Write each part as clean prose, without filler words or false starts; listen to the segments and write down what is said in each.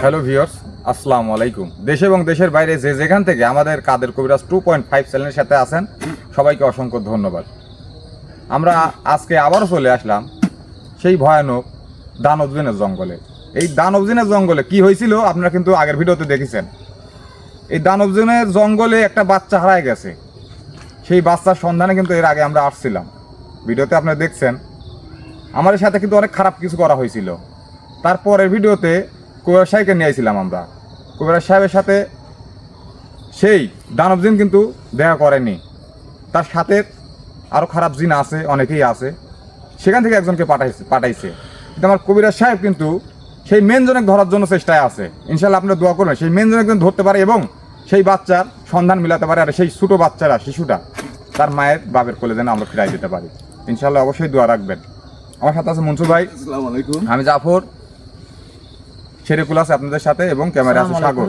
Hello viewers, আসসালামু আলাইকুম। দেশ এবং দেশের বাইরে যে যেখান থেকে আমাদের কাদের কবিরাজ 2.5 চ্যানেলের সাথে আছেন সবাইকে অসংখ্য ধন্যবাদ। আমরা আজকে আবারও চলে আসলাম সেই ভয়ানক দানবজিনের জঙ্গলে। এই দানবজিনের জঙ্গলে কি হয়েছিল আপনারা কিন্তু আগের ভিডিওতে দেখেছেন। এই দানবজিনের জঙ্গলে একটা বাচ্চা হারায় গেছে। সেই বাচ্চার সন্ধানে কিন্তু এর আগে আমরা আসছিলাম, ভিডিওতে আপনারা দেখছেন। আমাদের সাথে কিন্তু অনেক খারাপ কিছু করা হয়েছিল। তারপরের ভিডিওতে কবিরাজ সাহেবকে নিয়ে আসছিলাম আমরা। কবিরাজ সাহেবের সাথে সেই দানব জিন কিন্তু দেখা করেনি, তার সাথে আরও খারাপ জিন আছে, অনেকেই আছে। সেখান থেকে একজনকে পাঠাইছে। কিন্তু আমার কবিরাজ সাহেব কিন্তু সেই মেনজনকে ধরার জন্য চেষ্টায় আছে। ইনশাল্লাহ আপনারা দোয়া করবেন সেই মেনজনকে কিন্তু ধরতে পারে এবং সেই বাচ্চার সন্ধান মিলাতে পারে, আর সেই ছোটো বাচ্চারা, শিশুটা তার মায়ের বাপের কোলে যেন আমরা ফিরাই দিতে পারি। ইনশাল্লাহ অবশ্যই দোয়া রাখবেন। আমার সাথে আছে মনসুর ভাই, আসসালামু আলাইকুম। আমি জাফর, শেরেকুল আছে আপনাদের সাথে এবং ক্যামেরা আছে সাগর।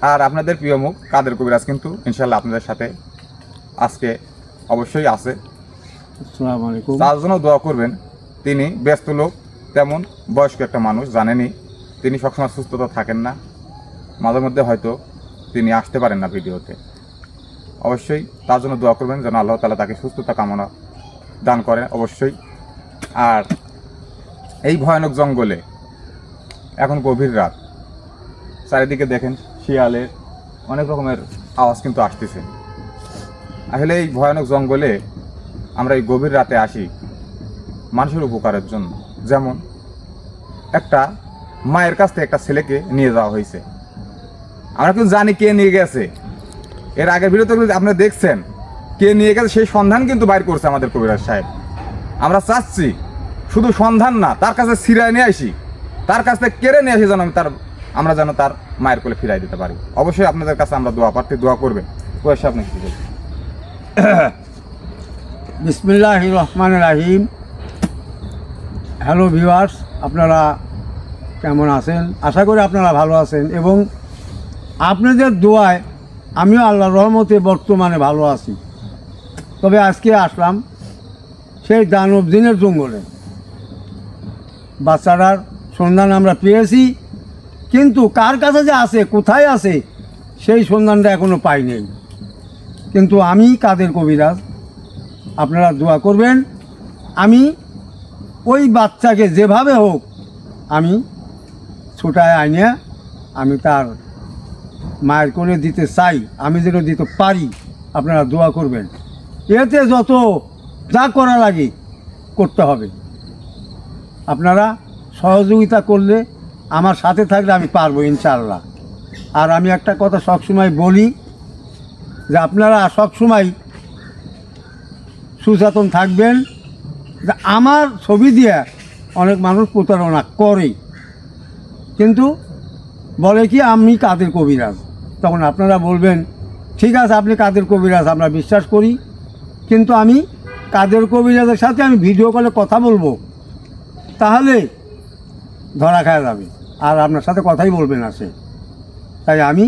আর আপনাদের প্রিয় মুখ কাদের কবিরাজ কিন্তু ইনশাল্লাহ আপনাদের সাথে আজকে অবশ্যই আছে। আসসালামু আলাইকুম। তার জন্য দোয়া করবেন। তিনি ব্যস্ত লোক, তেমন বয়স্ক একটা মানুষ, জানেনই তিনি সবসময় সুস্থতা থাকেন না, মাঝে মধ্যে হয়তো তিনি আসতে পারেন না ভিডিওতে। অবশ্যই তার জন্য দোয়া করবেন যেন আল্লাহ তাআলা তাকে সুস্থতা কামনা দান করেন অবশ্যই। আর এই ভয়ানক জঙ্গলে এখন গভীর রাত, চারিদিকে দেখেন শিয়ালের অনেক রকমের আওয়াজ কিন্তু আসতেছে। আসলে এই ভয়ানক জঙ্গলে আমরা এই গভীর রাতে আসি মানুষের উপকারের জন্য। যেমন একটা মায়ের কাছ থেকে একটা ছেলেকে নিয়ে যাওয়া হয়েছে। আমরা কিন্তু জানি কে নিয়ে গেছে, এর আগের ভিডিওতে আপনারা দেখছেন কে নিয়ে গেছে, সেই সন্ধান কিন্তু বাইর করছে আমাদের কবিরাজ সাহেব। আমরা চাচ্ছি শুধু সন্ধান না, তার কাছে ছিড়ায় নিয়ে আসি, তার কাছ থেকে কেড়ে নিয়ে আসি যেন আমরা যেন তার মায়ের কোলে ফিরাই দিতে পারি। অবশ্যই আপনাদের কাছে আমরা দোয়া প্রার্থী, দোয়া করবেন। কয়েস আপনি কি বলবেন? বিসমিল্লাহির রহমানির রহিম। হ্যালো ভিউয়ার্স, আপনারা কেমন আছেন? আশা করি আপনারা ভালো আছেন এবং আপনাদের দোয়ায় আমিও আল্লাহর রহমতে বর্তমানে ভালো আছি। তবে আজকে আসলাম সেই দানব দিনের জঙ্গলে। বাচ্চাটার সন্ধান আমরা পেয়েছি, কিন্তু কার কাছে যে আছে, কোথায় আছে, সেই সন্ধানটা এখনও পাই নেই। কিন্তু আমি কাদের কবিরাজ, আপনারা দোয়া করবেন। আমি ওই বাচ্চাকে যেভাবে হোক আমি ছোটায় আনিয়ে আমি তার মায়ের কোলে দিতে চাই, আমি যেন দিতে পারি। আপনারা দোয়া করবেন। এতে যত যা করা লাগে করতে হবে। আপনারা সহযোগিতা করলে, আমার সাথে থাকলে আমি পারবো ইনশাআল্লাহ। আর আমি একটা কথা সবসময় বলি যে আপনারা সবসময় সচেতন থাকবেন যে আমার ছবি দিয়ে অনেক মানুষ প্রতারণা করে, কিন্তু বলে কি আমি কাদের কবিরাজ। তখন আপনারা বলবেন ঠিক আছে আপনি কাদের কবিরাজ, আমরা বিশ্বাস করি, কিন্তু আমি কাদের কবিরাজের সাথে আমি ভিডিও কলে কথা বলবো, তাহলে ধরা খাওয়া যাবে আর আপনার সাথে কথাই বলবে না সে। তাই আমি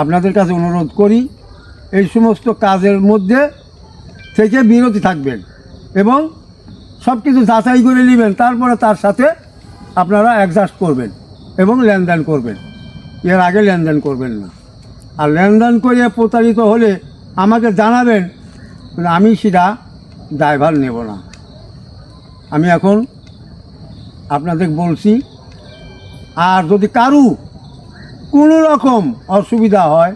আপনাদের কাছে অনুরোধ করি এই সমস্ত কাজের মধ্যে থেকে বিরতি থাকবেন এবং সব কিছু যাচাই করে নেবেন, তারপরে তার সাথে আপনারা অ্যাডজাস্ট করবেন এবং লেনদেন করবেন। এর আগে লেনদেন করবেন না। আর লেনদেন করে প্রতারিত হলে আমাকে জানাবেন, আমি সেটা দায়ভার নেব না। আমি এখন আপনাদের বলছি, আর যদি কারু কোনো রকম অসুবিধা হয়,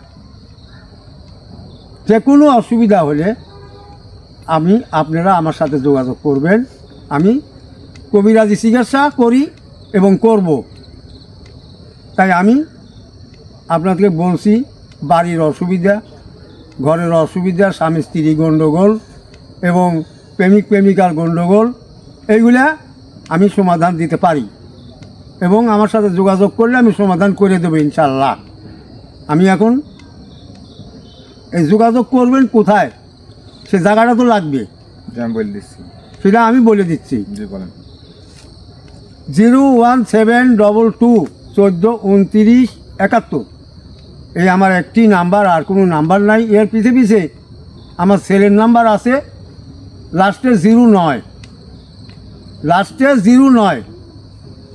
যে কোনো অসুবিধা হলে আপনারা আমার সাথে যোগাযোগ করবেন। আমি কবিরাজি চিকিৎসা করি এবং করব। তাই আমি আপনাদেরকে বলছি, বাড়ির অসুবিধা, ঘরের অসুবিধা, স্বামী স্ত্রী গণ্ডগোল এবং প্রেমিক প্রেমিকার গণ্ডগোল, এইগুলা আমি সমাধান দিতে পারি এবং আমার সাথে যোগাযোগ করলে আমি সমাধান করে দেবো ইনশাল্লাহ। আমি এখন এই যোগাযোগ করবেন কোথায়, সে জায়গাটা তো লাগবে, আমি বলে দিচ্ছি, সেটা আমি বলে দিচ্ছি। জি বলেন। 01722142971। এই আমার একটি নাম্বার, আর কোনো নাম্বার নাই। এর পিছে পিছে আমার ছেলের নাম্বার আছে, লাস্টে 09।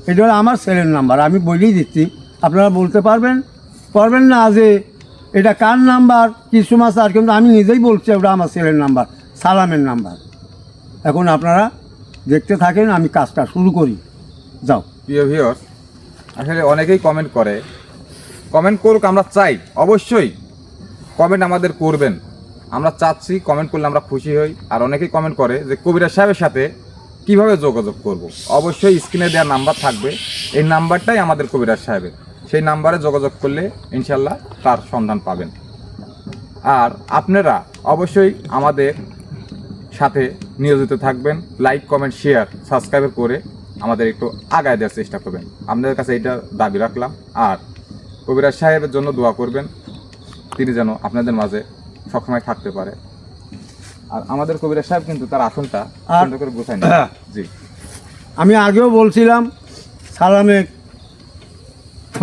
এটা হলো আমার ছেলের নাম্বার, আমি বলেই দিচ্ছি, আপনারা বলতে পারবেন না যে এটা কার নাম্বার কিছু মাস আর, কিন্তু আমি নিজেই বলছি ওটা আমার ছেলের নাম্বার, সালামের নাম্বার। এখন আপনারা দেখতে থাকেন, আমি কাজটা শুরু করি। যাও। প্রিয় ভিউয়ার্স, আসলে অনেকেই কমেন্ট করে, কমেন্ট করুক, আমরা চাই অবশ্যই কমেন্ট আমাদের করবেন, আমরা চাচ্ছি কমেন্ট করলে আমরা খুশি হই। আর অনেকেই কমেন্ট করে যে কবিরাজ সাহেবের সাথে কিভাবে যোগাযোগ করব। অবশ্যই স্ক্রিনে দেওয়া নাম্বার থাকবে, এই নাম্বারটাই আমাদের কবিরাজ সাহেবের, সেই নাম্বারে যোগাযোগ করলে ইনশাল্লাহ তার সন্ধান পাবেন। আর আপনারা অবশ্যই আমাদের সাথে নিয়োজিত থাকবেন, লাইক কমেন্ট শেয়ার সাবস্ক্রাইব করে আমাদের একটু আগায় দেওয়ার চেষ্টা করবেন, আপনাদের কাছে এইটা দাবি রাখলাম। আর কবিরাজ সাহেবের জন্য দোয়া করবেন, তিনি যেন আপনাদের মাঝে সবসময় থাকতে পারে। আর আমাদের কবিরাজ সাহেব কিন্তু তার আসনটা সুন্দর করে গোছায় নেন। জি, আমি আগেও বলছিলাম সালামে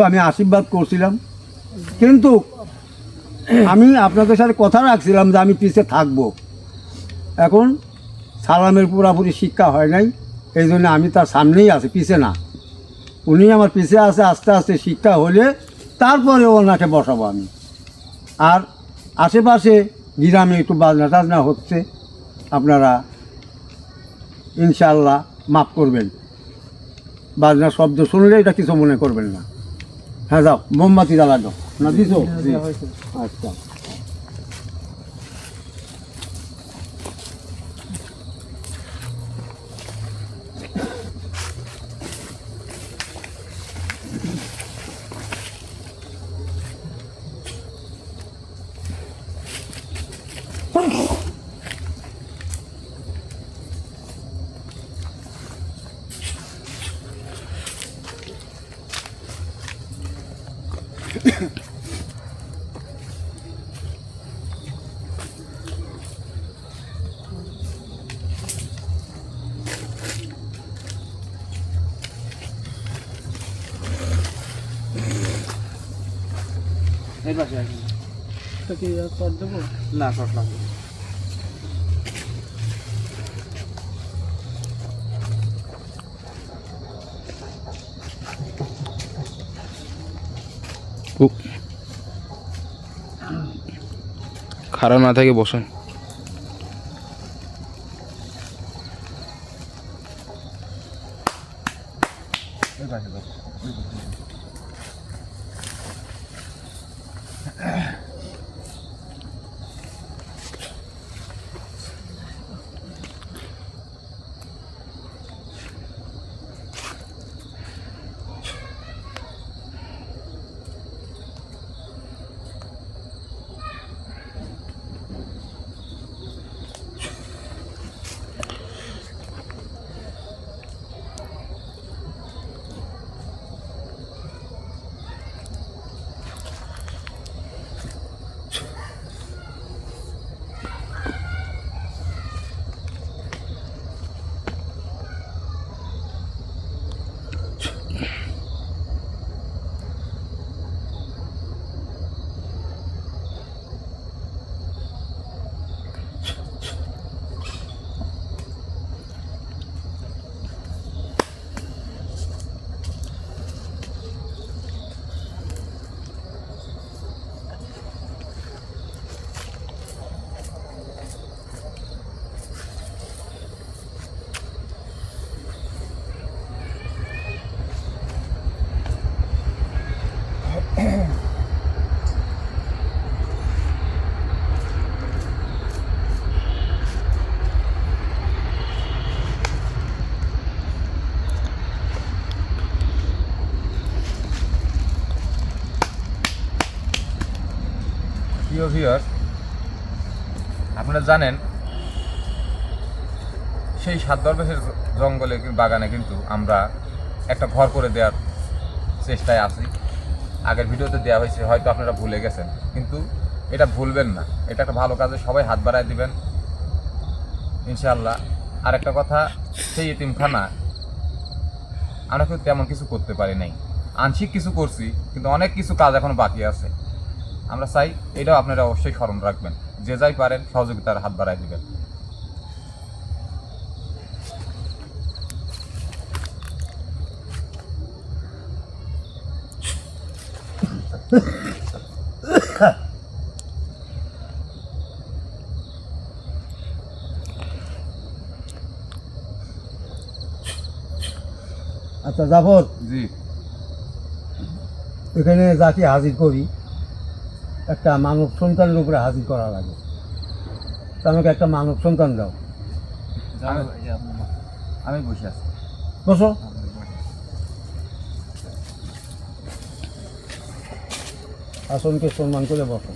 আমি আশীর্বাদ করছিলাম, কিন্তু আমি আপনাদের সাথে কথা রাখছিলাম যে আমি পিছে থাকবো। এখন সালামের পুরাপুরি শিক্ষা হয় নাই, এই জন্য আমি তার সামনেই আছি, পিছে না। উনি আমার পিছে আছে, আস্তে আস্তে শিক্ষা হলে তারপরে ওনাকে বসাবো আমি। আর আশেপাশে গ্রামে একটু বাজনা টাজনা হচ্ছে, আপনারা ইনশাআল্লাহ মাফ করবেন, বাজনা শব্দ শুনলে এটা কিছু মনে করবেন না। হ্যাঁ যাও, মোমবাতি জ্বালানো না দিছো? আচ্ছা, খারাপ না থাকে বসেন। প্রিয় ভিউয়ার্স, আপনারা জানেন সেই সাত দরবেশের জঙ্গলে বাগানে কিন্তু আমরা একটা ঘর করে দেওয়ার চেষ্টায় আছি। আগের ভিডিওতে দেওয়া হয়েছে, হয়তো আপনারা ভুলে গেছেন, কিন্তু এটা ভুলবেন না, এটা একটা ভালো কাজে সবাই হাত বাড়ায় দিবেন ইনশাআল্লাহ। আর একটা কথা, সেই এতিমখানা আমরা কিন্তু তেমন কিছু করতে পারি নাই, আংশিক কিছু করছি, কিন্তু অনেক কিছু কাজ এখনো বাকি আছে। আমরা চাই এটাও আপনারা অবশ্যই স্মরণ রাখবেন, যে যাই পারেন সহযোগিতার হাত বাড়ায় দিবেন। আচ্ছা জাফর, জি এখানে যাকে হাজির করি একটা মানব সন্তানের উপরে হাজির করা লাগে, তা আমাকে একটা মানব সন্তান দাও। আমি বসে আছি। বসো। আসনকে সম্মান করে বসো।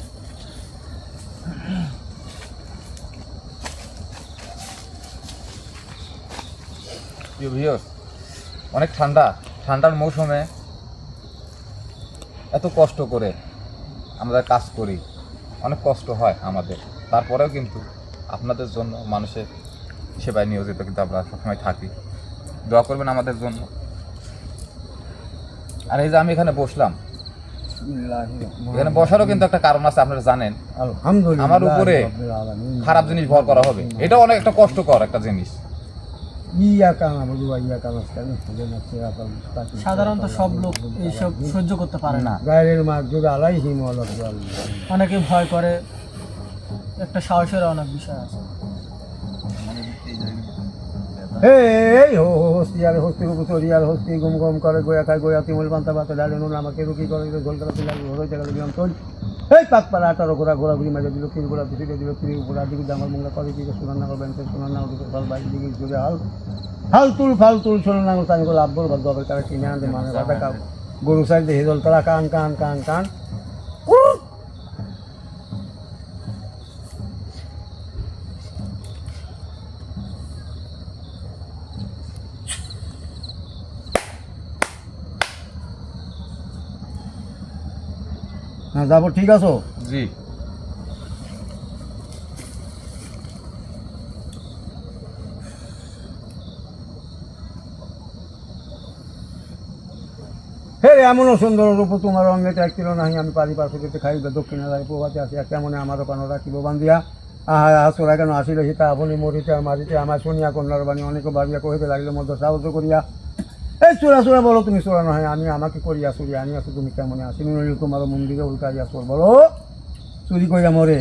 প্রিয় ভিউয়ার্স, অনেক ঠান্ডার মৌসুমে এত কষ্ট করে আমরা কাজ করি, অনেক কষ্ট হয় আমাদের, তারপরেও কিন্তু আপনাদের জন্য মানুষের সেবায় নিয়োজিত কিন্তু আমরা সবসময় থাকি। দোয়া করবেন আমাদের জন্য। আর এই যে আমি এখানে বসলাম, এখানে বসারও কিন্তু একটা কারণ আছে, আপনারা জানেন। আলহামদুলিল্লাহ, আমার উপরে খারাপ জিনিস ভর করা হবে, এটাও অনেক একটা কষ্টকর একটা জিনিস। সাধারণত সব লোক এইসব সহ্য করতে পারে না, গায়ের মাছ যুগে আলাই হিমল। অনেকে ভয় করে, একটা সাহসের অনেক বিষয় আছে। এই হস্তি আর হস্তির উপর চড়ি আর হস্তি গুম গম করে গোয়া খায়, গোয়া তিমল পান্তা পাতে ডালে নুন আমাকে রুকি করে গোল করা দিলাম হয়ে গেল দিলাম তোল। এই পাক পাড়া 18 ঘোরাঘুরি মাঝে দিল, 3 ঘোরা পিছিয়ে দিল, 3 উপর দিকে আমার মুঙ্গা করে দিকে সোনার নাগর ব্যাংকের সোনার নাগর দিকে ফল বাইক দিকে জুড়ে ফাল তুল সোনার নাগর তাই করে আব্বর বা গবের কারে কিনে আনতে মানে বাটা কাপ গরু সাইড দিয়ে হেদল তারা কান কান কান কান। হ্যাঁ যাবো, ঠিক আছো? জি হে এমনও সুন্দর রূপ তোমার অঙ্গে ত্যাগ ছিল নাহি, আমি পারি পার্শ্বতে খাইবে দক্ষিণে যাই প্রভাতে আসি, কেমনে আমারও কানো রাখিব বান্ধিয়া। আহা আসরা কেন আসিল সীতা আপনি মরিতে আর মারিতে, আমার শুনিয়া কন্যার বাণী অনেক ভাবিয়া কহিতে লাগিল মধ্যে সাহায্য করিয়া। এই চোরা চোরা বলো তুমি চোরা নয়, আমি আমাকে করিয়া চুরি আনি আছো, তুমি কেমনে আসিনি নইলে তোমারও মন্দিরে উল্টাইয়া চোর বলো চুরি করিয়া মরে।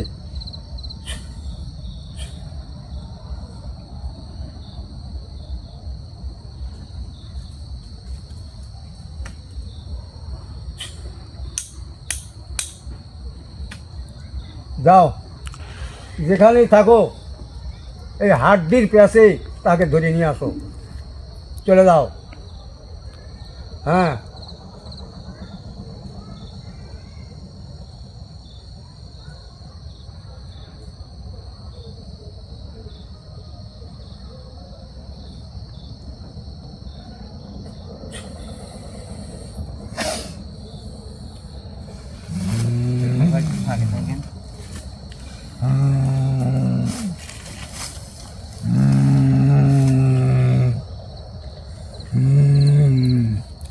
যাও যেখানেই থাকো এই হাড্ডির প্যাসে তাকে ধরে নিয়ে আসো, চলে যাও। হ্যাঁ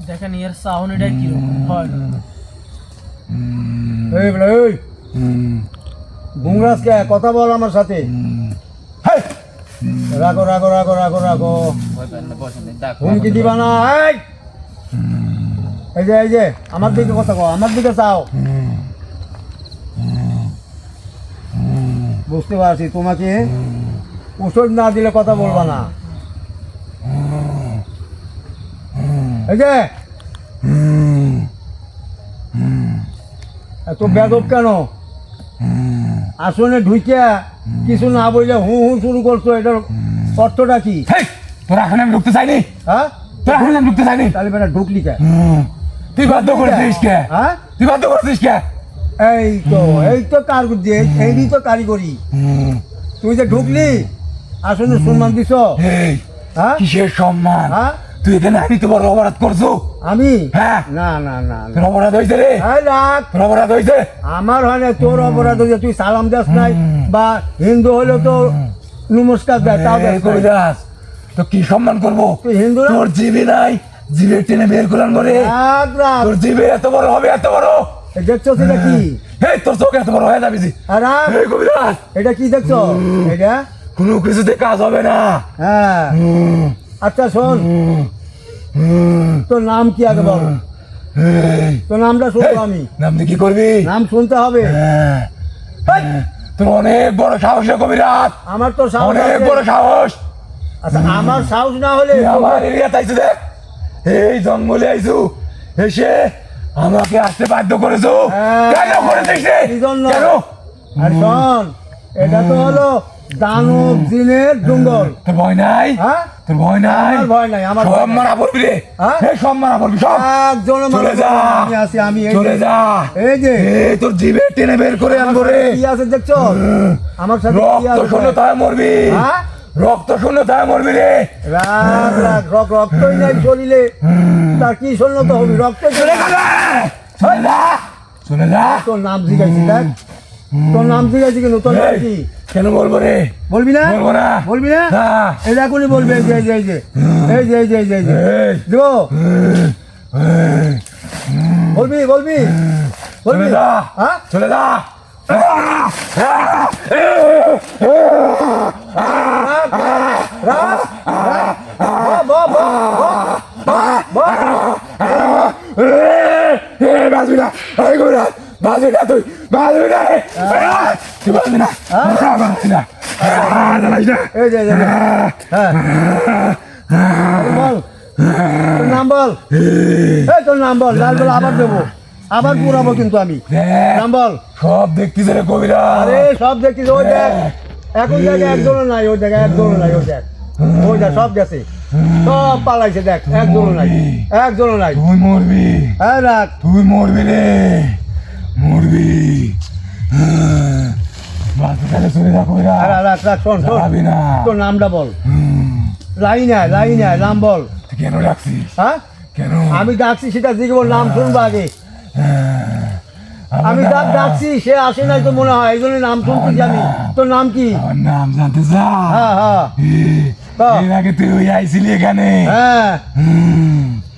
দেখেন এর সাউন্ডটা কিরকম হয়। এই বলে এই বুংরাজকে কথা বল আমার সাথে। হেই, রাগো রাগো রাগো রাগো রাগো, হুমকি দিবা না। এই যে আমার দিকে কথা কও, আমার দিকে চাও। বুঝতে পারছি, তোমাকে ওষুধ না দিলে কথা বলবা না। এই যে এত বেদব কেন? আসনে ঢুকিয়া কিছু না বললে হু হু শুরু করছো, এটার অর্থটা কি? তোরা এখন আমি ঢুকতে চাইনি, হ্যাঁ তোরা এখন আমি ঢুকতে চাইনি। তাহলে বেটা ঢুকলি কে? তুই বাধ্য করেছিস কে? হ্যাঁ তুই বাধ্য করেছিস কে? এই তো কারিগরি, এই তো কারিগরি। তুই যে ঢুকলি আসনে সম্মান দিছ। এই হ্যাঁ কিসের সম্মান? হ্যাঁ তুই এখানে আমি তো বড় অপরাধ করছো। আমি? হ্যাঁ। না না না না। তোর অপরাধ হয়েছে রে, এই রাখ, তোর অপরাধ হয়েছে। আমার হয় না তোর অপরাধ হয়েছে, তুই সালাম দাস নাই, বা হিন্দু হলেও তো নমস্কার দেয়, তাও দেয় নাই। কবিদাস তো কি সম্মান করবো? তুই হিন্দু না? তোর জিভে নাই, জিভে টেনে বের করলাম করে। রাখ রাখ, তোর জিভে এত বড় হবে, এত বড়। এই দেখছো সেটা কি? এই তোর চোখ এত বড় হয়ে যাবি জি। আর রাখ, এই কবিদাস এটা কি দেখছো? এটা কোনো কিছুতে কাজ হবে না। হ্যাঁ। আচ্ছা শোন, তোর নাম কি আগে বল? এই, তোর নামটা শুনবো আমি। নাম দিয়ে কি করবি? নাম শুনতে হবে। এই, তোর অনেক বড় সাহস রে কবিরাজ, আমার তো সাহস অনেক আছে। বড় সাহস। আচ্ছা আমার সাহস না হলে তুই আমার এরিয়াতে আইছু দেখ, এই জঙ্গলে আইছু, এসে আমাকে আসতে বাধ্য করেছো। হ্যাঁ। কেন করেছিস রে? কি জন্য? কেন? আর শোন, এটা তো হলো দানব জিনের জঙ্গল। তোর ভয় নাই? হ্যাঁ? তোর ভয় নাই? আমার ভয় নাই, আমার ভয় সব নাই। মারা পড়বি রে। হ্যাঁ? এই সব মারা পড়বি সব। একজনও চলে মানুষ যা, আমি আছি, আমি এই চলে যে- যা। এই যে এই তোর জিভে টেনে বের করে আমার আনবো রে। সাথে কি আছে দেখছো? আমার সাথে কি রক্ত আছে? শূন্যতায় মরবি। হ্যাঁ? রক্ত শূন্যতায় মরবি রে। রাগ রাগ রক্তই নাই শরীরে, তার কি শূন্যতা হবে? রক্ত চলে যা, চলে যা, চলে যা। তোর নাম জিজ্ঞাসি দেখ, তোর নাম জিজ্ঞাসি কেন? তোর নাম এই, কি? কেন বলবো রে? বলবি না? বলবো না। বলবি না? না। এই এখনই বলবি, এই যে এই যে এই যে এই যে এই যে এই যে এই যে এই, দেবো। বলবি বলবি বলবি? চলে যা, হ্যাঁ? চলে যা। বাজবি না, এই কবিরা, বাজবি না তুই, বাজবি না রে। তুই বাজবি না, বাজবি না, জ্বালাইস না। এই যে এই যে, হ্যাঁ বল তোর নাম বল। এই তোর নাম বল, লাল বল আবার দেবো, আবার পুরাবো কিন্তু আমি। দেখ, নাম বল। সব দেখতিস রে কবিরা। আরে সব দেখছিস, ওই দেখ এখন দেখ একজনও নাই, ওই দেখ একজনও নাই, ওই দেখ ওই দেখ সব গেছে, সব পালাইছে, দেখ একজনও নাই, একজনও নাই। তুই মরবি, হ্যাঁ রাখ। তুই মরবি রে, মরবি। বাজবি তাহলে চলে যা কবিরা। রাখ রাখ রাখ, শোন শোন, যাবি না। তোর নামটা বল। লাইন আয় নাম বল। তুই কেন ডাকছিস? হ্যাঁ কেন? আমি ডাকছি সেটা দেখবো, নাম শুনবো আগে। আমি যার ডাকছি সে আসে নাই তো মনে হয়, এই জন্য নাম শুনতেছি আমি। তোর নাম কি? আমার নাম জানতে চা? হ্যাঁ হ্যাঁ ক। এর আগে তুই আইছিলি এখানে? হ্যাঁ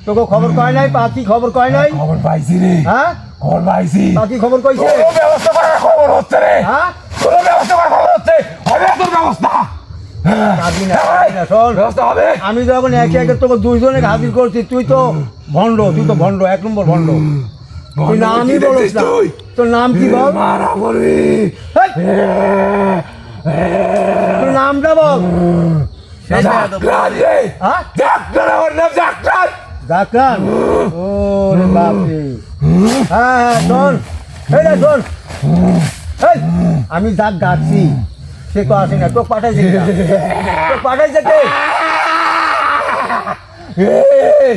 তোকে খবর কয় নাই? পাখি খবর কয় নাই? খবর পাইছি রে, হ্যাঁ খবর পাইছি। পাখি খবর কইছে? তোর ব্যবস্থা করার খবর হচ্ছে রে, হ্যাঁ তোর ব্যবস্থা করার খবর হচ্ছে, হবে তোর ব্যবস্থা। পাবি না, পাবি না, শোন ব্যবস্থা হবে। আমি যখন একে একে তোকে দুইজনে হাজির করছি, তুই তো ভণ্ড, তুই তো ভণ্ড, এক নম্বর ভণ্ড। তুই নামই বলিস না, তোর নাম কি বল? মারা পড়বি। হেই! তোর নামটা বল। জাকরান রে, হ্যাঁ জাকরান, আমার নাম জাকরান। ডাক্তার, ও রে বাপরে। হ্যাঁ হ্যাঁ শোন, এই রে শোন, এই আমি যাক ডাকছি সে তো আসে না, তোকে পাঠাইছে কে? তোকে পাঠাইছে কে?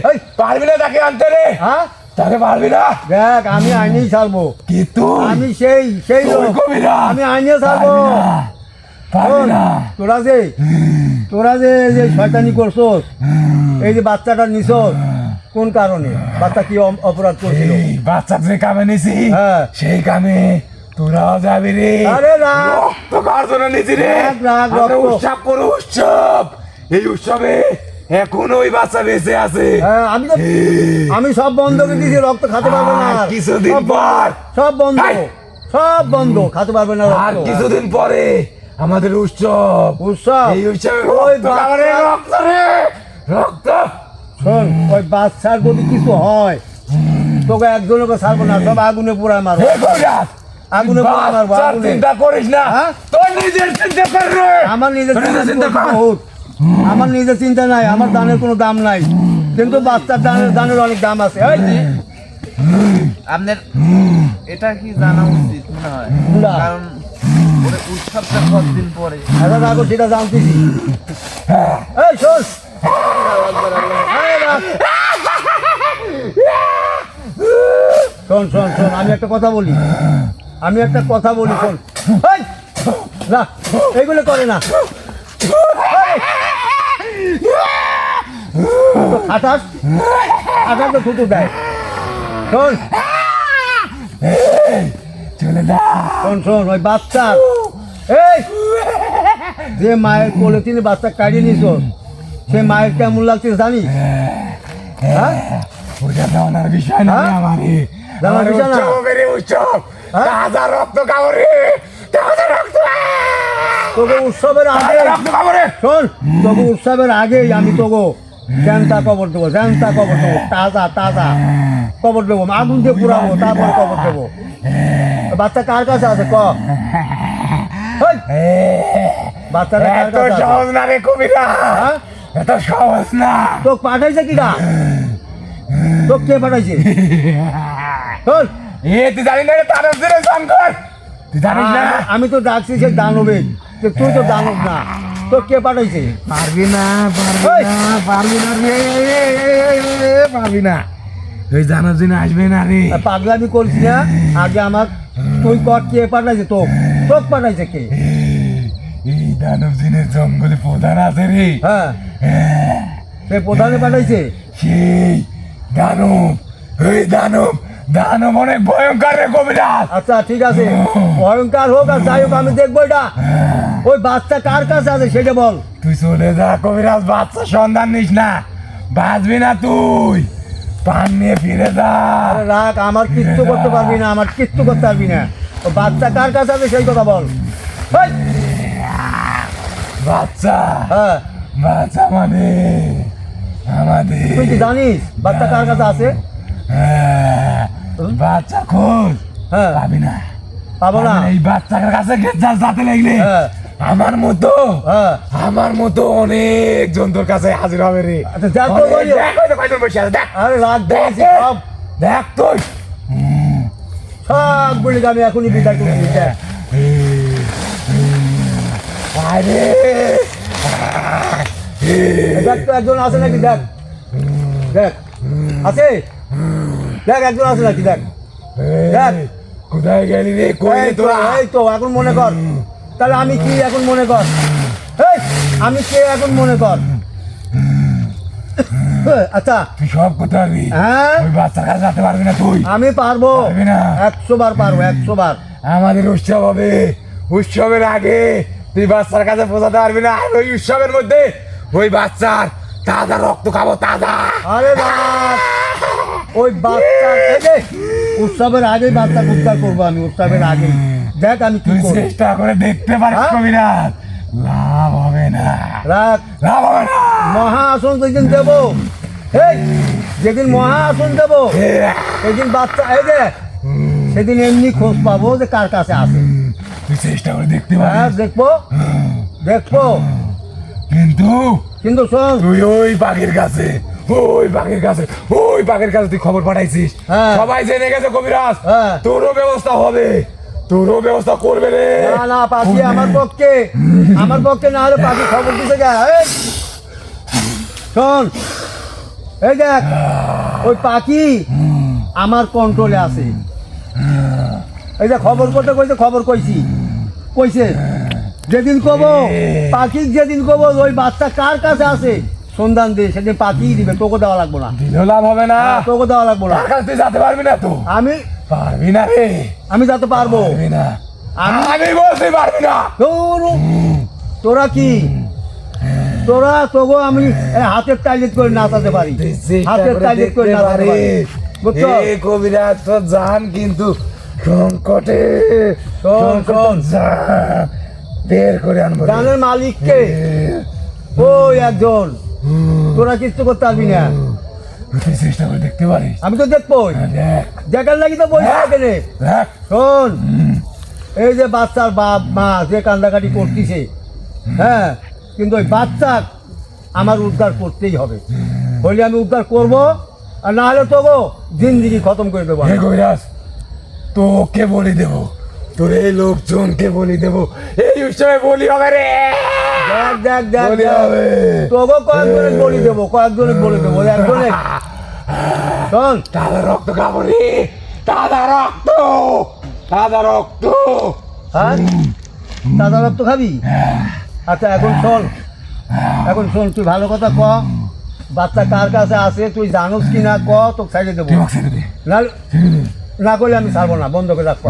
এই, পারবি না তাকে আনতে রে, হ্যাঁ তাকে পারবি না। দেখ আমি আইনেই ছাড়বো, কি তুই? আমি সেই সেই তুই লোক, কবিরা। আমি আইনে ছাড়বো। পারবি না, পারবি শোন, না। তোরা যে যে শয়তানি করছোস, এই যে বাচ্চাটা নিছোস, কোন কারণে? বাচ্চা কি অপরাধ করছিল? এই বাচ্চা যে কামে নিছি, হ্যাঁ। সেই কামে তোরাও যাবি রে। আরে রাখ। রক্ত কার জন্য নিছি রে? রাখ, রাখ, আমরা রক্ত। উৎসব করো, উৎসব। এই উৎসবে এখন ওই বাচ্চা বেঁচে আছে। হ্যাঁ আমি সব বন্ধ করে দিয়েছি, রক্ত খাতে পারবে না আর আর। কিছুদিন সব বন্ধ, পর। সব বন্ধ, হাই। সব বন্ধ, খাতে পারবে না আর রক্ত। কিছুদিন পরে আমাদের উৎসব। উৎসব? এই উৎসবে ওই রক্ত খাবে রে, রক্ত রে, রক্ত। শোন, ওই বাচ্চার যদি কিছু হয় তোকে একজনকে ছাড়বো না, সব আগুনে পোড়ায় মারবো। হে কবিরাজ, আগুনে পোড়ায় মারবো, বাচ্চার আগুনে। চিন্তা করিস না, হ্যাঁ? তোর নিজের চিন্তা কর রে। আমার নিজের তোর নিজের চিন্তা কর। বহুত, আমার নিজের চিন্তা নাই, আমার দানের কোনো দাম নাই, কিন্তু বাচ্চার দানের অনেক দাম আছে। এই যে, আপনার এটা কি জানা উচিত মনে হয়, না। কারণ ওরে উৎসবটা কতদিন পরে। এখন আগে সেটা জানতেছি। এই শোন, এই রাখ। শোন শোন শোন, আমি একটা কথা বলি, শোন। এই, না এইগুলো করে না। আঠাশ তো থুতু দেয়। শোন চলে যা। শোন ওই বাচ্চা, এই যে মায়ের কোলে তিনি বাচ্চা কাটিয়ে নিছ, সে মায়ের কেমন লাগছে জানিস? হ্যাঁ ওটা জানার বিষয় না হ্যাঁ? আমারে, জানার আমার বিষয় না? উৎসব হবে রে, উৎসব। হ্যাঁ? তাজা রক্ত খাবো রে, তাজা রক্ত। তোকে উৎসবের আগে, তাজা রক্ত খাবো রে। শোন তোকে উৎসবের আগেই আমি তোকে জ্যান্তা কবর দেবো, জ্যান্তা কবর দেবো, তাজা তাজা কবর দেবো, আগুন দিয়ে পুরাবো, তারপরে কবর দেবো। বাচ্চা কার কাছে আছে ক? হেই, বাচ্চাটা কার এত কাছে আছে? সহজ না রে কবিরা, হ্যাঁ? এত সহজ না। তোকে পাঠাইছে কি গা? তোকে কে পাঠাইছে? চল। তুই জানিস না রে দানব ছিল শঙ্কর, তুই জানিস না? আমি তো ডাকছি সে দানবে, তুই তো দানব না। তো কে পাঠাইছে? পারবি না, পারবি ওই! না, পারবি না রে, পারবি না। তুই জানার জন্য আসবে না রে। পাগলামি করছি না, আগে আমার তুই কর কে পাঠাইছে? তোকে পাঠাইছে কে? এই দানব জিনের জঙ্গলে প্রধান আছে রে, হ্যাঁ, সে প্রধানে পাঠাইছে। সেই দানব, ওই দানব, দানব অনেক ভয়ঙ্কর রে কবিরাজ। আচ্ছা ঠিক আছে, ভয়ঙ্কর হোক আর যাই হোক আমি দেখবো এটা। ওই বাচ্চা কার কাছে আছে সেটা বল। তুই চলে যা কবিরাজ, বাচ্চা সন্ধান নিস না, বাঁচবি না তুই, পান নিয়ে ফিরে যা। আরে রাখ, আমার কিচ্ছু করতে পারবি না, আমার কিচ্ছু করতে পারবি না। ও বাচ্চা কার কাছে আছে সেই কথা বল। হেই! বাচ্চা, হ্যাঁ, বাচ্চা আমাদের তুই কি জানিস বাচ্চা কার কাছে আছে? হ্যাঁ, বাচ্চা খোঁজ, হ্যাঁ, পাবি না, পাবো না। এই বাচ্চার কাছে যাতে লাগলে হ্যাঁ, আমার মতো, হ্যাঁ। আমার মতো অনেক জন্তুর কাছে হাজির হবে রে। আচ্ছা, দেখ তো অনেক, বলি। দেখ ওই তো কয়জন বসে আছে, দেখ, আরে রাখ, দেখেছি সব দেখ তুই। সব বলি আমি এখনই বিদায় করছি। দেখ, আরে দেখ তো একজন আছে নাকি, দেখ দেখ আছে, দেখ একজন আছে নাকি, দেখ। দেখ। কোথায় গেলি রে, কই রে এই তো, তোরা? এই তো এখন মনে কর। তাহলে আমি কি এখন মনে কর? এই, আমি কে এখন মনে কর? আচ্ছা, তুই সব করতে পারবি, হ্যাঁ ওই বাচ্চার কাছে যেতে পারবি না তুই। আমি পারবো, পারবি না। 100 বার পারবো, 100 বার। আমাদের উৎসব হবে, উৎসবের আগে তুই বাচ্চার কাছে পৌঁছাতে পারবি না। আর ওই উৎসবের মধ্যে ওই বাচ্চার তাজা রক্ত খাবো, তাজা। আরে বাপ, ওই বাচ্চা এই যে, উৎসবের আগেই বাচ্চা উদ্ধার করবো আমি, উৎসবের আগেই। দেখ আমি কি তুই করবো। চেষ্টা করে দেখতে পারিস হ্যাঁ? কবিরাজ, লাভ হবে না, রাখ, লাভ হবে না। মহা আসন যেদিন দেবো, এই যেদিন মহা আসন দেবো সেদিন বাচ্চা এই যে, সেদিন এমনি খোঁজ পাবো যে কার কাছে আছে। তুই চেষ্টা করে দেখতে হ্যাঁ, পারিস, দেখবো দেখবো। কিন্তু কিন্তু শোন, তুই ওই পাখির কাছে, ওই পাখির কাছে, ওই পাখির কাছে তুই খবর পাঠাইছিস, হ্যাঁ। সবাই জেনে গেছে কবিরাজ, হ্যাঁ। তোরও ব্যবস্থা হবে, তোরও ব্যবস্থা করবে রে। না না, পাখি আমার পক্ষে না হলে পাখি খবর দিতে যায়। এই, শোন, এই দেখ, ওই পাখি আমার কন্ট্রোলে আছে। এই যে খবর করতে কইছে, খবর কইছে যেদিন কব, পাখি যেদিন কব ওই বাচ্চা কার কাছে আছে সন্ধান দে, সেদিন পাখি দিবে, তোকে দেওয়া লাগবো না। দিলেও লাভ হবে না, তোকে দেওয়া লাগবো না। তার কাছে তুই যেতে পারবি না তো, আমি পারবি না রে, আমি যাতে পারবো। পারবি না, আমি- আমি বলতে পারবি না। তোরা কি, তোরা তোগো আমি হাতের টাইলেট করে নাচাতে পারি, হাতের টাইলেট করে নাচাতে পারি, বুঝছো? কবিরাজ তো জান, কিন্তু সংকটে, শোন, শোন। জান বের করে আনবো রে। গানের মালিককে ওই একজন, তোরা কিছু করতে পারবি না। তুই চেষ্টা করে দেখতে পারিস, আমি তো দেখবোই, দেখ, দেখার লাগি তো বই এখানে। দেখ, শোন, এই যে বাচ্চার বাপ মা যে কান্দাকাটি করতেছে, হ্যাঁ, কিন্তু ওই বাচ্চা আমার উদ্ধার করতেই হবে। বলি আমি উদ্ধার করব, আর না হলে তবু জিন্দিগি খতম করে দেবো। হে কবিরাজ, তোকে বলি দেবো, তোর এই লোকজনকে বলি দেবো, এই উৎসবে বলি হবে রে, দেখ দেখ দেখ বলি দেখ। হবে। তোকে কয়েকজনে বলি দেবো, কয়েকজনে বলে দেবো, একজনে। শোন, তাজা রক্ত খাবো রে, তাজা রক্ত, তাজা রক্ত। হ্যাঁ, দাদা রক্ত খাবি? আচ্ছা এখন শোন, তুই ভালো কথা ক, বাচ্চা কার কাছে আছে তুই জানোস কি না, ক, তোকে সাইডে দেবো। তুই আমাকে ছেড়ে দে, ছেড়ে দে। না করলে আমি ছাড়বো না, বন্ধ করে রাখবো।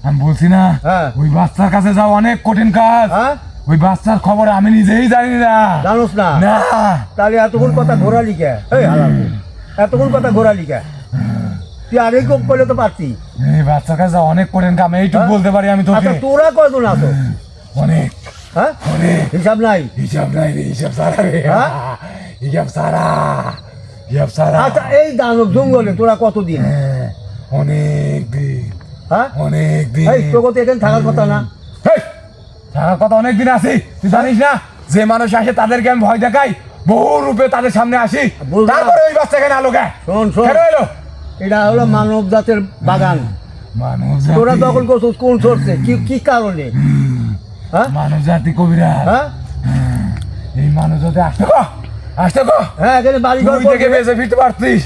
আমি বলছি না, হ্যাঁ। ওই বাচ্চার কাছে যাওয়া অনেক কঠিন কাজ, হ্যাঁ, ওই বাচ্চার খবর আমি নিজেই জানি না। জানোস না? না, তাহলে এতক্ষণ কথা ঘোরালি কে? এই হালাল, এতক্ষণ কথা ঘোরালি কে? তুই আগেই কোপ করলে তো পারতি। এই বাচ্চার কাছে যাওয়া অনেক কঠিন কাজ, এইটুকু হ্যাঁ? বলতে পারি আমি তোকে। আচ্ছা তোরা কয়জন আছো? অনেক, হ্যাঁ, অনেক হিসাব নাই? হিসাব নাই রে, হিসাব সারা রে, হ্যাঁ? ইয়াব সারা ইয়াব সারা আচ্ছা এই দানব জঙ্গলে তোরা কতদিন? হ্যাঁ, অনেক দিন হ্যাঁ অনেক দিন এই তোকে তো এখানে থাকার কথা না। হেই, থাকার কথা অনেক দিন আছি। তুই জানিস না যে মানুষ আসে তাদেরকে আমি ভয় দেখাই, বহু রূপে তাদের সামনে আসি, বলবো। তারপরে ওই বাচ্চা কেন আলো কে শোন শোন, কেন এলো? এটা হলো মানব জাতের বাগান। মানব তোরা জাতি, দখল করছিস কোন সোর্সে, কি কি কারণে? হ্যাঁ মানব জাতি কবিরা, হ্যাঁ এই মানব জাতি আসতে কো, আসতে কো। হ্যাঁ এখানে বাড়ি ঘর তুই থেকে বেঁচে ফিরতে পারতিস,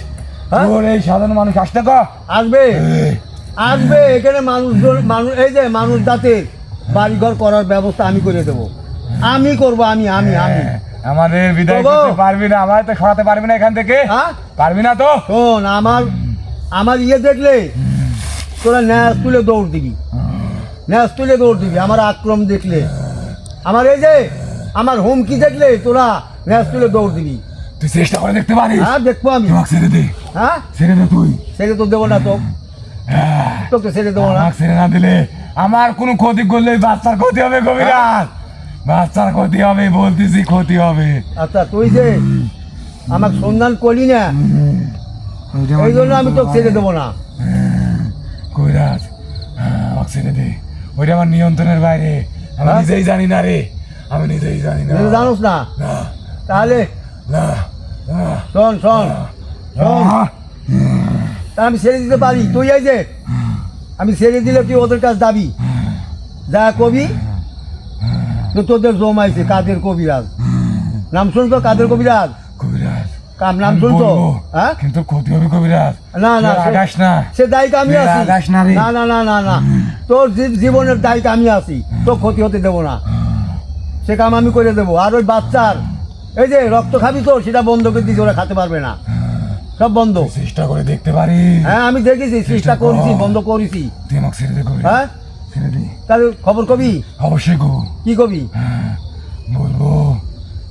হ্যাঁ? তোর এই সাধারণ মানুষ আসতে কো। আসবে আসবে এখানে মানুষ এই যে মানুষ জাতের বাড়ি ঘর করার ব্যবস্থা আমি করে দেবো, আমি করবো, আমি আমি আমি আমাদের বিদায় বাবা। করতে পারবি না, আমার তো সরাতে পারবি না এখান থেকে, হ্যাঁ পারবি না তো। শোন, আমার ইয়ে দেখলে তোরা ন্যাস তুলে দৌড় দিবি, ন্যাস তুলে দৌড় দিবি। আমার আক্রম দেখলে, আমার এই যে আমার হুমকি দেখলে তোরা ন্যাস তুলে দৌড় দিবি। তুই চেষ্টা করে দেখতে পারিস। হ্যাঁ দেখবো আমি। আমাকে ছেড়ে দে, হ্যাঁ ছেড়ে দে তুই। ছেড়ে তো দেবো না, তোকে ছেড়ে দেবো না। আমাকে ছেড়ে না দিলে আমার কোনো ক্ষতি করলে বাচ্চার ক্ষতি হবে কবিরাজ, বাচ্চার ক্ষতি হবে, বলতেছি ক্ষতি হবে। আচ্ছা তুই যে আমাকে সন্ধান করলি না, এই জন্য আমি তোকে ছেড়ে দেবো না। কবিরাজ আমাকে ছেড়ে দে, ওইটা আমার নিয়ন্ত্রণের বাইরে, আমি হ্যাঁ? নিজেই জানি না রে, আমি নিজেই জানি না। তুই জানোস না? না তাহলে না না শোন শোন শোন, না। তা আমি ছেড়ে দিতে পারি। তুই এই যে আমি ছেড়ে দিলে তুই ওদের কাছে যাবি, যা কবি তো তোদের জমাইছে কাদের কবিরাজ, নাম শুনতো কাদের কবিরাজ, কবিরাজ নাম আমি শুনতো? বলবো, হ্যাঁ কিন্তু ক্ষতি হবে কবিরাজ। না না তুই আগাস না, সে দায়িত্ব আমি তুই আছি। আগাস না রে। না না না না না, তোর জীবনের দায়িত্ব আমি আছি, তোর ক্ষতি হতে দেবো না, সে কাম আমি করে দেবো। আর ওই বাচ্চার এই যে রক্ত খাবি তো সেটা বন্ধ করে দিতে, ওরা খেতে পারবে না, সব বন্ধ। চেষ্টা করে দেখতে পারি। হ্যাঁ আমি দেখেছি, চেষ্টা করেছি, বন্ধ করেছি। তুই আমাকে ছেড়ে দে কবিরাজ, হ্যাঁ ছেড়ে দে। তাহলে খবর কবি, অবশ্যই গো, কি কবি? বলবো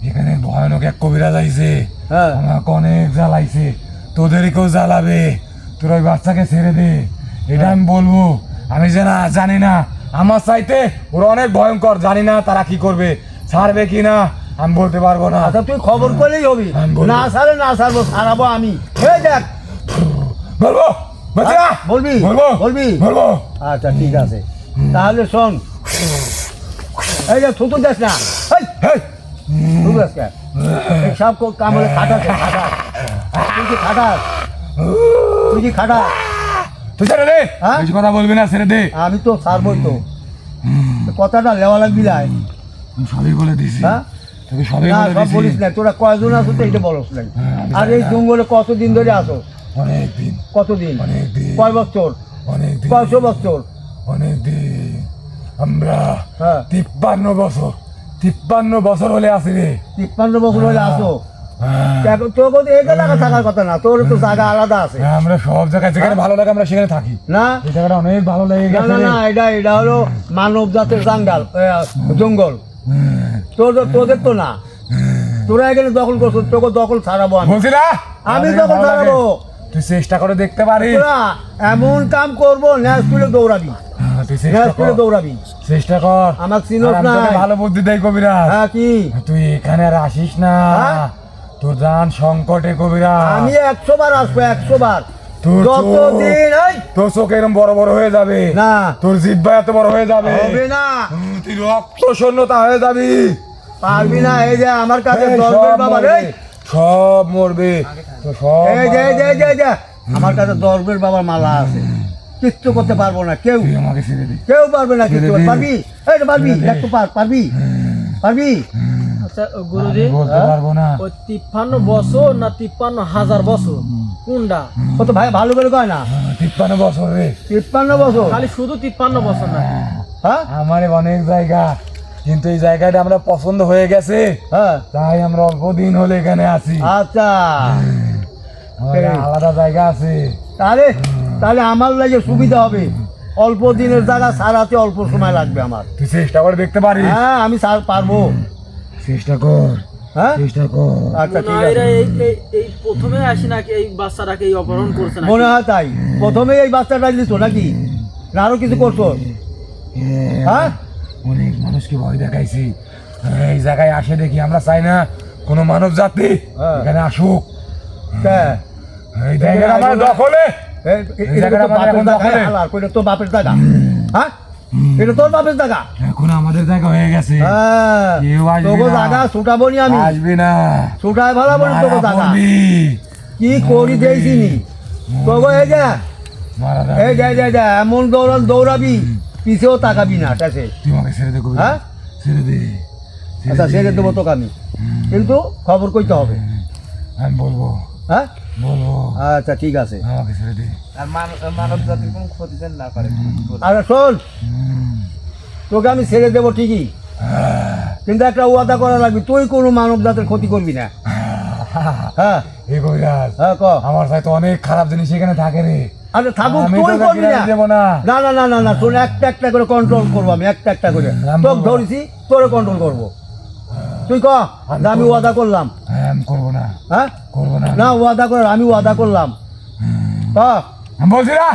এখানে ভয়ানক এক কবিরাজ আইছে, হ্যাঁ আমাকে অনেক জ্বালাইছে, তোদেরকেও জ্বালাবে, তোর ওই বাচ্চাকে ছেড়ে দে, এটা আমি বলবো। আমি জানি না, আমার চাইতে ওরা অনেক ভয়ঙ্কর, জানি না তারা কি করবে, ছাড়বে কি না আমি বলতে পারবো না। আচ্ছা তুই খবর করলেই হবি, আমি বলবো। না সারে না সারবো, সারাবো আমি। এই দেখ, বলবো বলছি না? বলবি? বলবো বলবি? বলবো। আচ্ছা ঠিক আছে, তাহলে শোন, এই যে থুতু দেখ না, এই হেই, থুতু দেখ কে? এই সব কাম হলে খাটাস, খাটাস, তুই কি খাটাস, তুই কি খাটাস? তুই ছেড়ে দে, হ্যাঁ? বেশি কথা বলবি না, ছেড়ে দে। আমি তো ছাড়বই তো, কথাটা লেওয়া লাগবি না। আমি সবই বলে দিছি, হ্যাঁ তোকে সবই না বলে সব দিছি। বলিস না, তোরা কয়জন আছো তো এটা বলস নাই। আমি আর জানি এই না। জঙ্গলে কতদিন ধরে আসো? অনেক দিন, কতদিন? অনেক দিন, কয় বছর? অনেক দিন, কয়শো বছর? অনেক দিন। আমরা হ্যাঁ 53 বছর হলে আসি রে। 53 বছর হলে আসো। হ্যাঁ, তোর কথা এই জায়গা থাকার কথা না, তোর তো জায়গা আলাদা আছে আমরা সব জায়গায় যেখানে ভালো লাগে আমরা সেখানে থাকি। না? এই জায়গাটা অনেক ভালো লেগে না গেছে না রে। না, এটা হলো মানব জাতের জঙ্গল, তোদের তো না। তোরা এখানে দখল করছো, তোকে দখল ছাড়াবো আমি, বলছি না আমি আমাদের দখল ভালো লাগে। ছাড়াবো। তুই চেষ্টা করে দেখতে পারিস। তোরা এমন কাম করবো, ন্যাস তুলে দৌড়াবি, তুই ন্যাস চেষ্টা তুলে কর, দৌড়াবি। চেষ্টা কর। আমার চিনোস আর আমি তোকে নাই। ভালো বুদ্ধি দেই কবিরাজ। হ্যাঁ কি? তুই এখানে আর আসিস না, হ্যাঁ? তোর জান সংকটে কবিরাজ। আমি 100 বার আসবো, 100 বার। তোর যতদিন তোর চোখ এরকম বড় বড় হয়ে যাবে, না তোর জিহ্বা এত বড় হয়ে যাবে, হবে না, তুই রক্ত শূন্যতা হয়ে যাবি। পারবি না। এই যে আমার কাছে এই দরবের সব বাবা মরবে, রে, সব মরবে, তো সব এই যে এই যে এই যে, মারা এই যে, আমার কাছে দরবের বাবার মালা আছে, কিচ্ছু করতে পারবো না কেউ, তুই আমাকে ছেড়ে দে। কেউ পারবে না কিচ্ছু ছেড়ে দে। পারবি? এই তো পারবি, ছেড়ে দে। একটু পারবি, পারবি? আচ্ছা গুরুজি, আমি বলতে হ্যাঁ? পারবো না। ওই 53 বছর না 53,000 বছর কোনটা? ও তো ভাই ভালো করে কয় না, 53 বছর রে। 53 বছর। খালি শুধু 53 বছর না? হ্যাঁ আমার অনেক জায়গা, কিন্তু এই জায়গাটা আমরা পছন্দ হয়ে গেছে, হ্যাঁ তাই আমরা অল্প দিন হলে এখানে আছি। আচ্ছা, আমাদের আলাদা জায়গা আছে। তাহলে তাহলে আমার লাগে সুবিধা হবে, অল্প দিনের জায়গা সারাতে অল্প সময় লাগবে আমার। তুই চেষ্টা করে দেখতে পারিস। হ্যাঁ আমি পারবো। চেষ্টা কর, হ্যাঁ চেষ্টা কর। আচ্ছা ঠিক না, আছে, এরা এই প্রথমে আসি নাকি এই বাচ্চাটাকে এই অপহরণ করছে নাকি? মনে হয় তাই। প্রথমে এই বাচ্চাটা দিছো নাকি, না আরো কিছু করছো? হ্যাঁ অনেক মানুষকে ভয় দেখাইছি, এই জায়গায় আসে দেখি, আমরা চাই না কোনো মানব জাতি হ্যাঁ। এখানে আসুক। তা, এই জায়গাটা আমার দখলে। এটা তো বাপের জায়গা, হালাল করে তো বাপের জায়গা। হ্যাঁ, এটা তোর বাপের জায়গা। এখন আমাদের জায়গা হয়ে গেছে। হ্যাঁ, কেউ আসবে তোকে না। জায়গা ছুটাবো নি আমি, আসবে না। ছুটায় ভালো বলি তোকে মারা জায়গা পড়বি। কি করি দিয়েছি নি তোকে। এই যে মারা এই যাবি। যে এমন দৌড়াবি, পিছেও তাকাবি না, ঠিক আছে? তুই আমাকে ছেড়ে দে কবিরাজ। হ্যাঁ? ছেড়ে দে। আচ্ছা, ছেড়ে দেবো তোকে আমি, কিন্তু খবর কইতে হবে। আমি বলবো হ্যাঁ, বলবো আচ্ছা ঠিক আছে। আমাকে ছেড়ে দে। আর মানব জাতির কোনো ক্ষতি যেন না করে। আরে শোন, তোকে আমি ছেড়ে দেবো ঠিকই, কিন্তু একটা ওয়াদা করা লাগবে, তুই কোনো মানব জাতের ক্ষতি করবি না। হ্যাঁ এ কবিরাজ, হ্যাঁ, ক। আমার সাথে অনেক খারাপ জিনিস এখানে থাকে রে। আরে থাকুক, আমি তুই তোকে করবি না। ফিরাতে দেবো না। না না না না না, তোর একটা একটা করে কন্ট্রোল করবো আমি, একটা একটা করে। আমি তোকে বলবো না। ধরেছি, তোরে কন্ট্রোল করবো। তুই ক, যে আমি ওয়াদা করলাম। হ্যাঁ, আমি করবো না, হ্যাঁ, করবো না। না ওয়াদা কর, আমি ওয়াদা করলাম। ক, আমি বলছি না,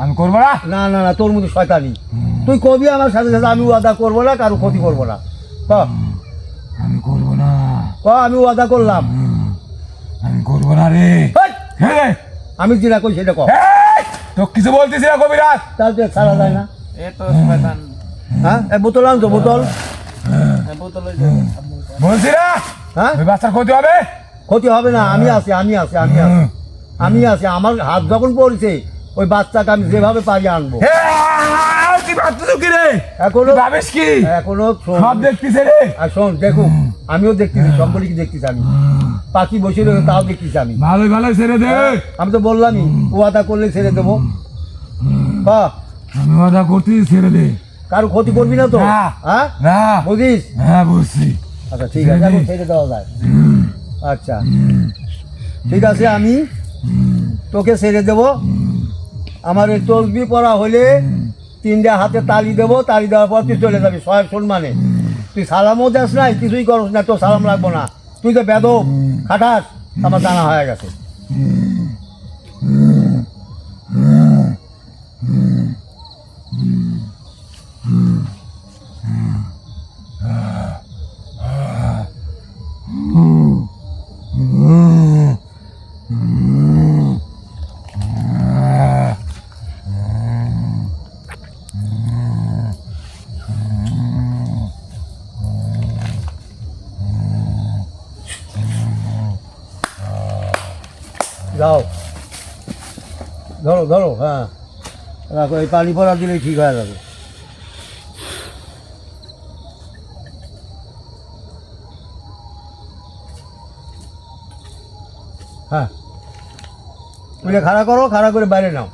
আমি করবো না। না না না, তোর মধ্যে শয়তানি। তুই কবি আমার সাথে সাথে, আমি ওয়াদা করবো না, কারো ক্ষতি করবো না। ক, আমি করবো না, আমি ওয়াদা করলাম। আমি করবো না রে। হেই, হ্যাঁ, আমি যেটা কই সেটা কর, তো কিছু বলতেছি না কবিরাজ। তাহলে তো ছাড়া যায় না। এ তো শয়তান। হ্যাঁ, এই বোতল আনতো, বোতল। বোতলে যাবে আপনি। বলছি না, হ্যাঁ, ওই বাচ্চার ক্ষতি হবে। ক্ষতি হবে না, আমি আছি, আমি আছি, আমি আছি, আমি আছি। আমার হাত যখন পড়ছে, ওই বাচ্চাকে আমি যেভাবে পারি আনবো। হ্যাঁ, তুই ভাবতেছো কি রে? এখনো তুই ভাবিস কি? এখনো শোন, সব দেখতেছে রে। আর শোন, দেখো, আমিও দেখতেছি, সম্বলিকে দেখতেছি আমি, পাখি বসে রয়েছে তাও দেখতেছি আমি। ভালোই ভালোই ছেড়ে দে। আমি তো বললামই, ওয়াদা করলে ছেড়ে দেবো। বা, আমি ওয়াদা করতেছি, ছেড়ে দে। কারো ক্ষতি করবি না তো? না। হ্যাঁ, না, বুঝিস? হ্যাঁ বুঝছি। আচ্ছা ঠিক আছে, এখন ছেড়ে দেওয়া যায়। আচ্ছা ঠিক আছে, আমি তোকে ছেড়ে দেব। আমার এই তসবি পড়া হলে 3টে হাতে তালি দেবো, তালি দেওয়ার পর তুই চলে যাবি সয়ের সম্মানে। তুই সালামও দেস নাই, কিছুই করস না, তোর সালাম লাগবো না। তুই যে বেদব খাটাস, আমার জানা হয়ে গেছে। যাও, ধরো ধরো, হ্যাঁ রাখো, এই পানি পড়া দিলেই ঠিক হয়ে যাবে। হ্যাঁ, ওইটা খাড়া করো, খাড়া করে বাইরে নাও।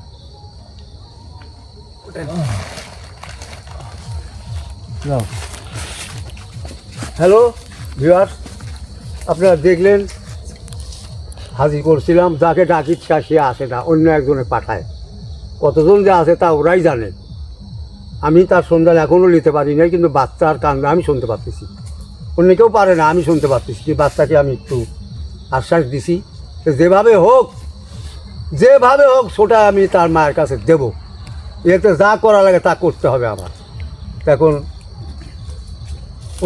যাও। হ্যালো ভিউয়ার্স, আপনারা দেখলেন, হাজির করছিলাম, যাকে ডাকি সে আসে না, অন্য একজনে পাঠায়। কতজন যে আছে তা ওরাই জানে। আমি তার সন্ধান এখনও নিতে পারি নাই, কিন্তু বাচ্চার কান্না আমি শুনতে পাচ্ছি। অন্য কেউ পারে না, আমি শুনতে পাচ্ছি। কি বাচ্চাকে আমি একটু আশ্বাস দিছি, যেভাবে হোক সেটা আমি তার মায়ের কাছে দেব। এতে যা করা লাগে তা করতে হবে আমার। এখন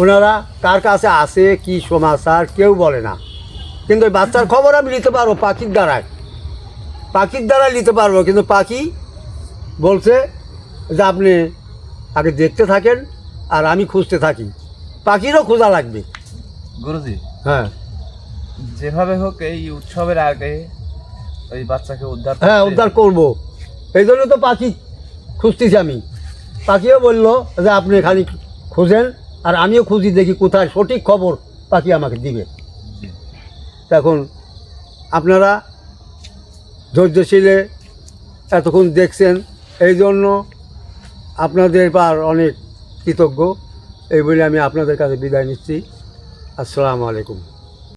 ওনারা কার কাছে আছে, কি সমাচার কেউ বলে না, কিন্তু ওই বাচ্চার খবর আমি নিতে পারবো পাখির দ্বারাই নিতে পারবো। কিন্তু পাখি বলছে যে আপনি আগে দেখতে থাকেন আর আমি খুঁজতে থাকি। পাখিরও খোঁজা লাগবে। গুরুজি, হ্যাঁ যেভাবে হোক এই উৎসবের আগে ওই বাচ্চাকে উদ্ধার হ্যাঁ, করতে- উদ্ধার করবো। এই জন্য তো পাখি খুঁজতেছি আমি। পাখিও বললো যে আপনি খালি খুঁজেন আর আমিও খুঁজি, দেখি কোথায় সঠিক খবর পাখি আমাকে দিবে। জি। এখন আপনারা ধৈর্যশীলে এতক্ষণ দেখছেন, এই জন্য আপনাদের পার অনেক কৃতজ্ঞ। এই বলে আমি আপনাদের কাছে বিদায় নিচ্ছি। আসসালামু আলাইকুম।